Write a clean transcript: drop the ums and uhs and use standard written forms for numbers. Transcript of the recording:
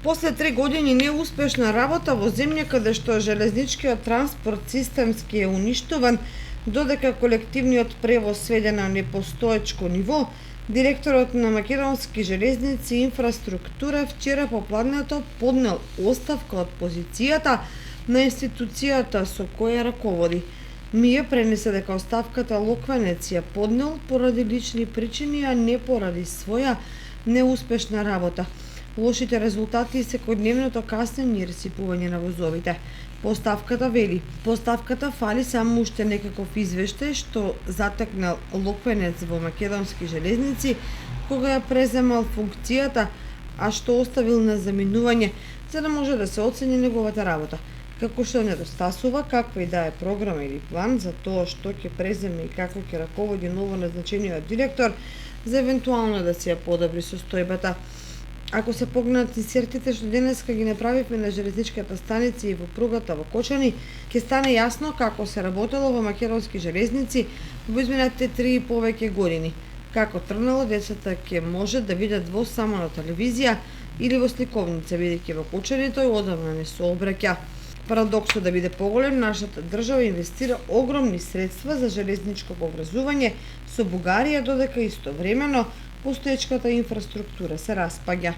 После 3 години неуспешна работа во земја каде што железничкиот транспорт системски е уништуван, додека колективниот превоз сведен на непостоечко ниво, директорот на Македонски железници и инфраструктура вчера попладнето поднел оставка од позицијата на институцијата со која раководи. Мија пренесе дека оставката Локвенец ја поднел поради лични причини, а не поради своја неуспешна работа. Лошите резултати и секојдневното каснење и ресипување на возовите. Поставката вели: поставката фали само уште некаков извештај што затекнал Локвенец во Македонски железници кога ја преземал функцијата, а што оставил на заминување за да може да се оцени неговата работа. Како што недостасува каква и да е програма или план за тоа што ќе преземе и како ќе раководи ново назначениот директор за евентуално да се ја подобри состојбата. Ако се погнат инсертите што денеска ги направивме на железничката станица и во пругата во Кочани, ќе стане јасно како се работело во Македонски железници во изминатите 3 и повеќе години. Како тргнало, децата ќе може да видат воз само на телевизија или во сликовница, бидејќи во Кочани тој одамна не се обраќа. Парадоксот да биде поголем, нашата држава инвестира огромни средства за железничко поврзување со Бугарија, додека истовремено постоечката инфраструктура се распаѓа.